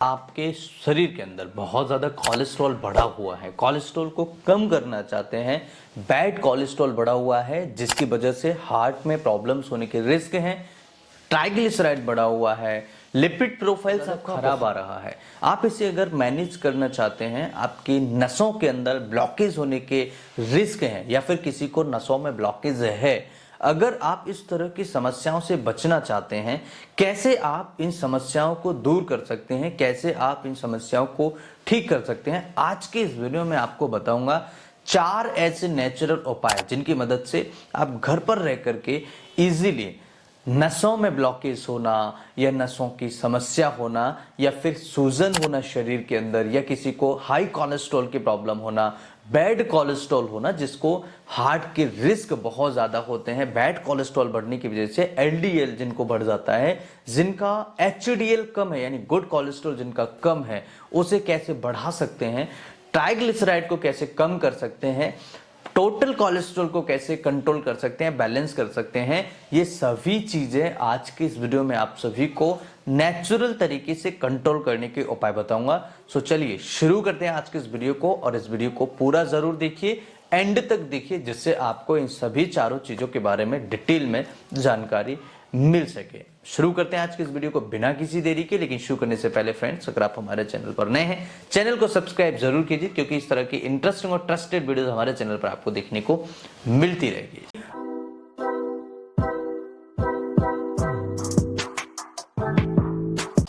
आपके शरीर के अंदर बहुत ज़्यादा कोलेस्ट्रॉल बढ़ा हुआ है, कोलेस्ट्रॉल को कम करना चाहते हैं, बैड कोलेस्ट्रॉल बढ़ा हुआ है जिसकी वजह से हार्ट में प्रॉब्लम्स होने के रिस्क हैं, ट्राइग्लिसराइड बढ़ा हुआ है, लिपिड प्रोफाइल सब खराब आ रहा है। आप इसे अगर मैनेज करना चाहते हैं, आपकी नसों के अंदर ब्लॉकेज होने के रिस्क हैं या फिर किसी को नसों में ब्लॉकेज है, अगर आप इस तरह की समस्याओं से बचना चाहते हैं, कैसे आप इन समस्याओं को दूर कर सकते हैं, कैसे आप इन समस्याओं को ठीक कर सकते हैं, आज के इस वीडियो में आपको बताऊंगा 4 ऐसे नेचुरल उपाय जिनकी मदद से आप घर पर रह करके इजीली नसों में ब्लॉकेज होना या नसों की समस्या होना या फिर सूजन होना शरीर के अंदर या किसी को हाई कोलेस्ट्रॉल की प्रॉब्लम होना, बैड कोलेस्ट्रॉल होना जिसको हार्ट के रिस्क बहुत ज्यादा होते हैं, बैड कोलेस्ट्रॉल बढ़ने की वजह से एलडीएल जिनको बढ़ जाता है, जिनका एचडीएल कम है यानी गुड कोलेस्ट्रॉल जिनका कम है उसे कैसे बढ़ा सकते हैं, ट्राइग्लिसराइड को कैसे कम कर सकते हैं, टोटल कोलेस्ट्रॉल को कैसे कंट्रोल कर सकते हैं, बैलेंस कर सकते हैं, ये सभी चीजें आज के इस वीडियो में आप सभी को नेचुरल तरीके से कंट्रोल करने के उपाय बताऊंगा। सो चलिए शुरू करते हैं आज के इस वीडियो को, और इस वीडियो को पूरा जरूर देखिए, एंड तक देखिए, जिससे आपको इन सभी चारों चीजों के बारे में डिटेल में जानकारी मिल सके। शुरू करते हैं आज की इस वीडियो को बिना किसी देरी के। लेकिन शुरू करने से पहले फ्रेंड्स, अगर आप हमारे चैनल पर नए हैं, चैनल को सब्सक्राइब जरूर कीजिए, क्योंकि इस तरह की इंटरेस्टिंग और ट्रस्टेड वीडियोस हमारे चैनल पर आपको देखने को मिलती रहेगी।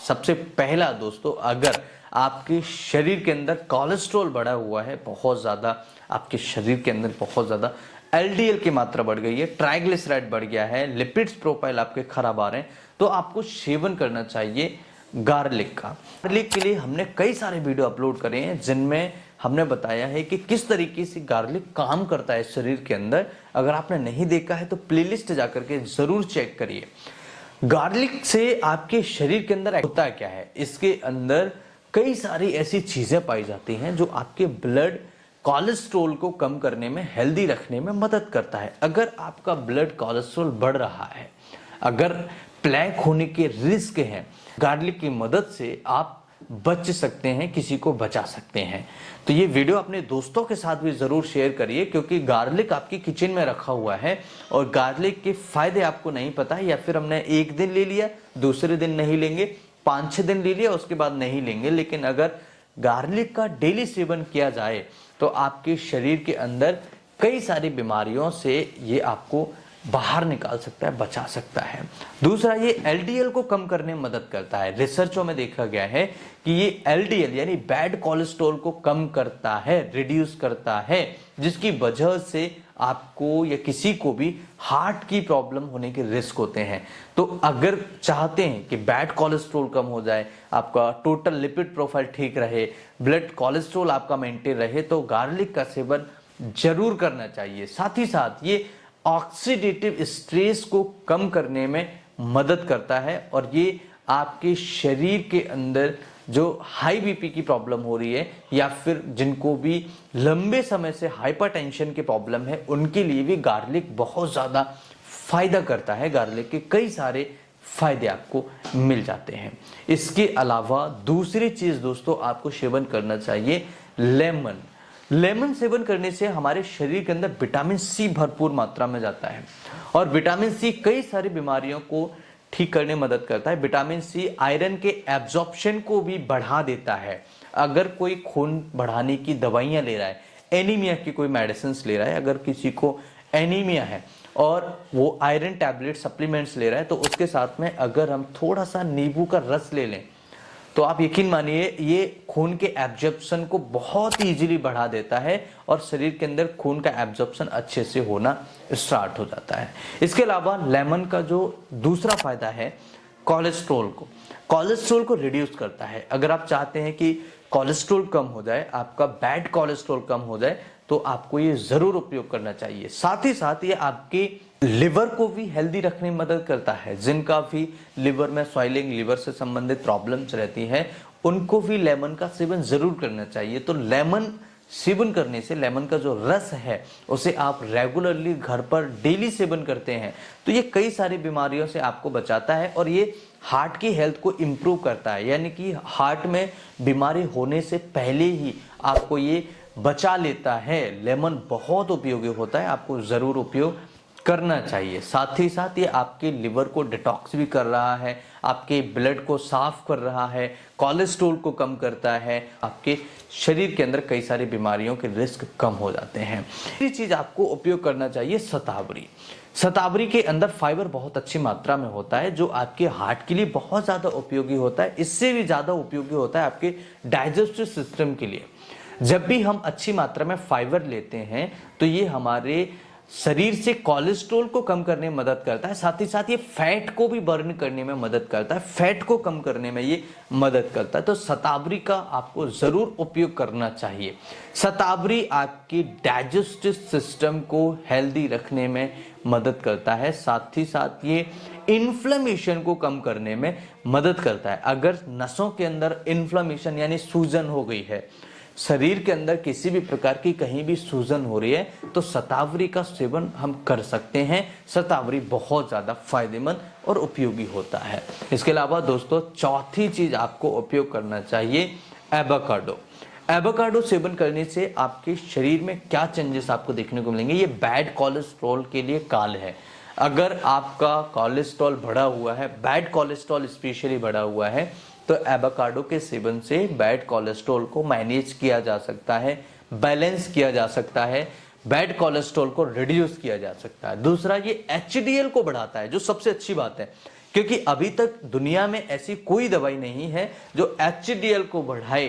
सबसे पहला दोस्तों, अगर आपके शरीर के अंदर कोलेस्ट्रॉल बढ़ा हुआ है, बहुत ज्यादा आपके शरीर के अंदर बहुत ज्यादा एलडीएल की मात्रा बढ़ गई है, ट्राइग्लिसराइड बढ़ गया है, लिपिड्स प्रोफाइल आपके खराब आ रहे हैं, तो आपको सेवन करना चाहिए गार्लिक का। गार्लिक के लिए हमने कई सारे वीडियो अपलोड करे हैं जिनमें हमने बताया है कि किस तरीके से गार्लिक काम करता है शरीर के अंदर। अगर आपने नहीं देखा है तो प्लेलिस्ट जाकर के जरूर चेक करिए। गार्लिक से आपके शरीर के अंदर होता क्या है, इसके अंदर कई सारी ऐसी चीजें पाई जाती हैं जो आपके ब्लड कोलेस्ट्रॉल को कम करने में, हेल्दी रखने में मदद करता है। अगर आपका ब्लड कोलेस्ट्रॉल बढ़ रहा है, अगर प्लेग होने के रिस्क हैं, गार्लिक की मदद से आप बच सकते हैं, किसी को बचा सकते हैं। तो ये वीडियो अपने दोस्तों के साथ भी जरूर शेयर करिए, क्योंकि गार्लिक आपकी किचन में रखा हुआ है और गार्लिक के फायदे आपको नहीं पता है, या फिर हमने एक दिन ले लिया, दूसरे दिन नहीं लेंगे, 5-6 दिन ले लिया, उसके बाद नहीं लेंगे। लेकिन अगर गार्लिक का डेली सेवन किया जाए तो आपके शरीर के अंदर कई सारी बीमारियों से ये आपको बाहर निकाल सकता है, बचा सकता है। दूसरा, ये एलडीएल को कम करने में मदद करता है। रिसर्चों में देखा गया है कि ये एलडीएल यानी बैड कोलेस्ट्रॉल को कम करता है, रिड्यूस करता है, जिसकी वजह से आपको या किसी को भी हार्ट की प्रॉब्लम होने के रिस्क होते हैं। तो अगर चाहते हैं कि बैड कोलेस्ट्रॉल कम हो जाए, आपका टोटल लिपिड प्रोफाइल ठीक रहे, ब्लड कोलेस्ट्रॉल आपका मेंटेन रहे, तो गार्लिक का सेवन जरूर करना चाहिए। साथ ही साथ ये ऑक्सीडेटिव स्ट्रेस को कम करने में मदद करता है, और ये आपके शरीर के अंदर जो हाई बीपी की प्रॉब्लम हो रही है या फिर जिनको भी लंबे समय से हाइपरटेंशन की प्रॉब्लम है, उनके लिए भी गार्लिक बहुत ज्यादा फायदा करता है। गार्लिक के कई सारे फायदे आपको मिल जाते हैं। इसके अलावा दूसरी चीज दोस्तों, आपको सेवन करना चाहिए लेमन। लेमन सेवन करने से हमारे शरीर के अंदर विटामिन सी भरपूर मात्रा में जाता है, और विटामिन सी कई सारी बीमारियों को ठीक करने में मदद करता है। विटामिन सी आयरन के एब्जॉर्प्शन को भी बढ़ा देता है। अगर कोई खून बढ़ाने की दवाइयां ले रहा है, एनीमिया की कोई मेडिसिन ले रहा है, अगर किसी को एनीमिया है और वो आयरन टैबलेट सप्लीमेंट्स ले रहा है, तो उसके साथ में अगर हम थोड़ा सा नींबू का रस ले लें तो आप यकीन मानिए ये खून के एब्जॉर्प्शन को बहुत ही इजीली बढ़ा देता है, और शरीर के अंदर खून का एब्जॉर्प्शन अच्छे से होना स्टार्ट हो जाता है। इसके अलावा लेमन का जो दूसरा फायदा है, कोलेस्ट्रॉल को रिड्यूस करता है। अगर आप चाहते हैं कि कोलेस्ट्रॉल कम हो जाए, आपका बैड कोलेस्ट्रॉल कम हो जाए, तो आपको ये जरूर उपयोग करना चाहिए। साथ ही साथ ये आपके लिवर को भी हेल्दी रखने में मदद करता है। जिनका भी लिवर में स्वेलिंग, लिवर से संबंधित प्रॉब्लम्स रहती हैं, उनको भी लेमन का सेवन जरूर करना चाहिए। तो लेमन सेवन करने से, लेमन का जो रस है उसे आप रेगुलरली घर पर डेली सेवन करते हैं तो ये कई सारी बीमारियों से आपको बचाता है और ये हार्ट की हेल्थ को इम्प्रूव करता है, यानी कि हार्ट में बीमारी होने से पहले ही आपको ये बचा लेता है। लेमन बहुत उपयोगी होता है, आपको ज़रूर उपयोग करना चाहिए। साथ ही साथ ये आपके लिवर को डिटॉक्स भी कर रहा है, आपके ब्लड को साफ कर रहा है, कोलेस्ट्रॉल को कम करता है, आपके शरीर के अंदर कई सारी बीमारियों के रिस्क कम हो जाते हैं। ये चीज़ आपको उपयोग करना चाहिए शतावरी। शतावरी के अंदर फाइबर बहुत अच्छी मात्रा में होता है जो आपके हार्ट के लिए बहुत ज़्यादा उपयोगी होता है। इससे भी ज़्यादा उपयोगी होता है आपके डाइजेस्टिव सिस्टम के लिए। जब भी हम अच्छी मात्रा में फाइबर लेते हैं तो ये हमारे शरीर से कोलेस्ट्रॉल को कम करने में मदद करता है, साथ ही साथ ये फैट को भी बर्न करने में मदद करता है, फैट को कम करने में ये मदद करता है। तो शतावरी का आपको ज़रूर उपयोग करना चाहिए। शतावरी आपकी डाइजेस्टिव सिस्टम को हेल्दी रखने में मदद करता है, साथ ही साथ ये इन्फ्लेमेशन को कम करने में मदद करता है। अगर नसों के अंदर इन्फ्लेमेशन यानी सूजन हो गई है, शरीर के अंदर किसी भी प्रकार की कहीं भी सूजन हो रही है तो शतावरी का सेवन हम कर सकते हैं। शतावरी बहुत ज़्यादा फायदेमंद और उपयोगी होता है। इसके अलावा दोस्तों चौथी चीज़ आपको उपयोग करना चाहिए एवोकाडो। एवोकाडो सेवन करने से आपके शरीर में क्या चेंजेस आपको देखने को मिलेंगे, ये बैड कोलेस्ट्रॉल के लिए काल है। अगर आपका कोलेस्ट्रॉल बढ़ा हुआ है, बैड कोलेस्ट्रॉल स्पेशली बढ़ा हुआ है, तो एवोकाडो के सेवन से बैड कोलेस्ट्रॉल को मैनेज किया जा सकता है, बैलेंस किया जा सकता है, बैड कोलेस्ट्रॉल को रिड्यूस किया जा सकता है। दूसरा, ये एचडीएल को बढ़ाता है, जो सबसे अच्छी बात है, क्योंकि अभी तक दुनिया में ऐसी कोई दवाई नहीं है जो एचडीएल को बढ़ाए।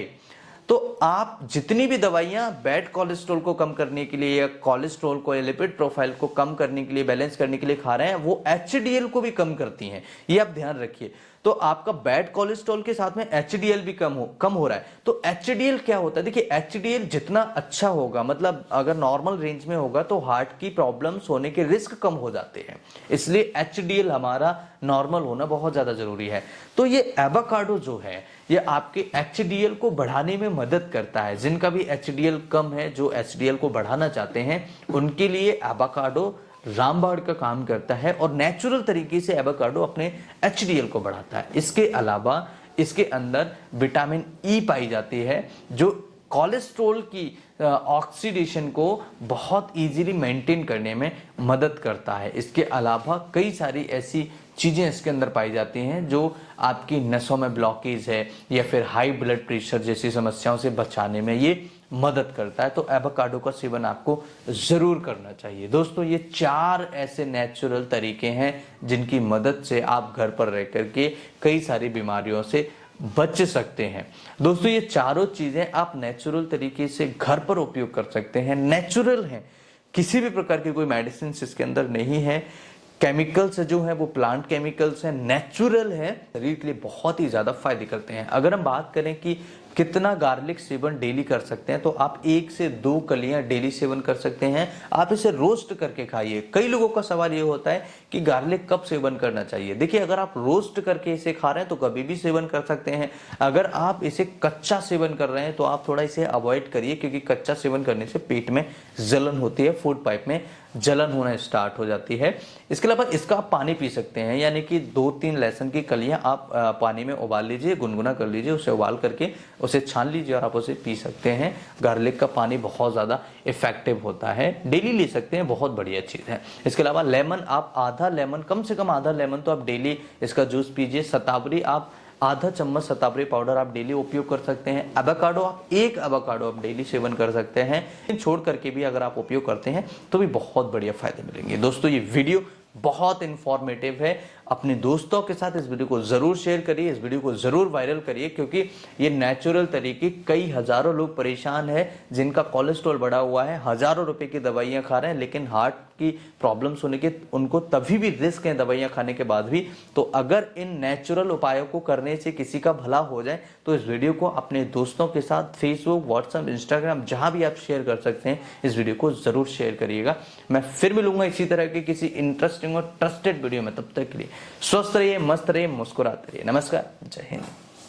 तो आप जितनी भी दवाइयां बैड कोलेस्ट्रॉल को कम करने के लिए या कोलेस्ट्रॉल को या लिपिड प्रोफाइल को कम करने के लिए, बैलेंस करने के लिए खा रहे हैं, वो एचडीएल को भी कम करती हैं। ये आप ध्यान रखिए। तो आपका बैड कोलेस्ट्रॉल के साथ में एचडीएल भी कम हो रहा है। तो एचडीएल क्या होता है, देखिए एचडीएल जितना अच्छा होगा, मतलब अगर नॉर्मल रेंज में होगा तो हार्ट की प्रॉब्लम्स होने के रिस्क कम हो जाते हैं। इसलिए एचडीएल हमारा नॉर्मल होना बहुत ज्यादा जरूरी है। तो ये एवोकाडो जो है ये आपके एचडीएल को बढ़ाने में मदद करता है। जिनका भी एचडीएल कम है, जो एचडीएल को बढ़ाना चाहते हैं, उनके लिए एवोकाडो रामबाण का काम करता है और नेचुरल तरीके से एवोकाडो अपने एचडीएल को बढ़ाता है। इसके अलावा इसके अंदर विटामिन ई पाई जाती है जो कोलेस्ट्रॉल की ऑक्सीडेशन को बहुत इजीली मेंटेन करने में मदद करता है। इसके अलावा कई सारी ऐसी चीज़ें इसके अंदर पाई जाती हैं जो आपकी नसों में ब्लॉकेज है या फिर हाई ब्लड प्रेशर जैसी समस्याओं से बचाने में ये मदद करता है। तो एवोकाडो का सेवन आपको ज़रूर करना चाहिए। दोस्तों ये 4 ऐसे नेचुरल तरीके हैं जिनकी मदद से आप घर पर रह करके कई सारी बीमारियों से बच सकते हैं। दोस्तों ये चारों चीज़ें आप नेचुरल तरीके से घर पर उपयोग कर सकते हैं, नेचुरल हैं, किसी भी प्रकार की कोई मेडिसिन इसके अंदर नहीं है। केमिकल्स जो है वो प्लांट केमिकल्स हैं, नेचुरल है, शरीर के लिए बहुत ही ज़्यादा फायदे करते हैं। अगर हम बात करें कि कितना गार्लिक सेवन डेली कर सकते हैं, तो आप 1 से 2 कलियां डेली सेवन कर सकते हैं। आप इसे रोस्ट करके खाइए। कई लोगों का सवाल ये होता है कि गार्लिक कब सेवन करना चाहिए। देखिए अगर आप रोस्ट करके इसे खा रहे हैं तो कभी भी सेवन कर सकते हैं। अगर आप इसे कच्चा सेवन कर रहे हैं तो आप थोड़ा इसे अवॉइड करिए, क्योंकि कच्चा सेवन करने से पेट में जलन होती है, फूड पाइप में जलन होना स्टार्ट हो जाती है। इसके अलावा इसका आप पानी पी सकते हैं, यानी कि 2-3 लहसुन की कलियां आप पानी में उबाल लीजिए, गुनगुना कर लीजिए, उसे उबाल करके उसे छान लीजिए और आप उसे पी सकते हैं। गार्लिक का पानी बहुत ज़्यादा इफेक्टिव होता है, डेली ले सकते हैं, बहुत बढ़िया चीज़ है। इसके अलावा लेमन, आप आधा लेमन, कम से कम आधा लेमन तो आप डेली इसका जूस पीजिए। शतावरी, आप आधा चम्मच शतावरी पाउडर आप डेली उपयोग कर सकते हैं। एवोकाडो, आप 1 एवोकाडो आप डेली सेवन कर सकते हैं। छोड़ करके भी अगर आप उपयोग करते हैं तो भी बहुत बढ़िया फायदे मिलेंगे। दोस्तों ये वीडियो बहुत इंफॉर्मेटिव है। अपने दोस्तों के साथ इस वीडियो को ज़रूर शेयर करिए, इस वीडियो को ज़रूर वायरल करिए, क्योंकि ये नेचुरल तरीके, कई हज़ारों लोग परेशान हैं जिनका कोलेस्ट्रॉल बढ़ा हुआ है, हज़ारों रुपए की दवाइयाँ खा रहे हैं, लेकिन हार्ट की प्रॉब्लम्स होने के उनको तभी भी रिस्क है दवाइयाँ खाने के बाद भी। तो अगर इन नेचुरल उपायों को करने से किसी का भला हो जाए तो इस वीडियो को अपने दोस्तों के साथ फेसबुक, व्हाट्सएप, इंस्टाग्राम, जहाँ भी आप शेयर कर सकते हैं, इस वीडियो को ज़रूर शेयर करिएगा। मैं फिर मिलूंगा इसी तरह के किसी इंटरेस्टिंग और ट्रस्टेड वीडियो में। तब तक के लिए स्वस्थ रहिए, मस्त रहिए, मुस्कुराते रहिए। नमस्कार, जय हिंद।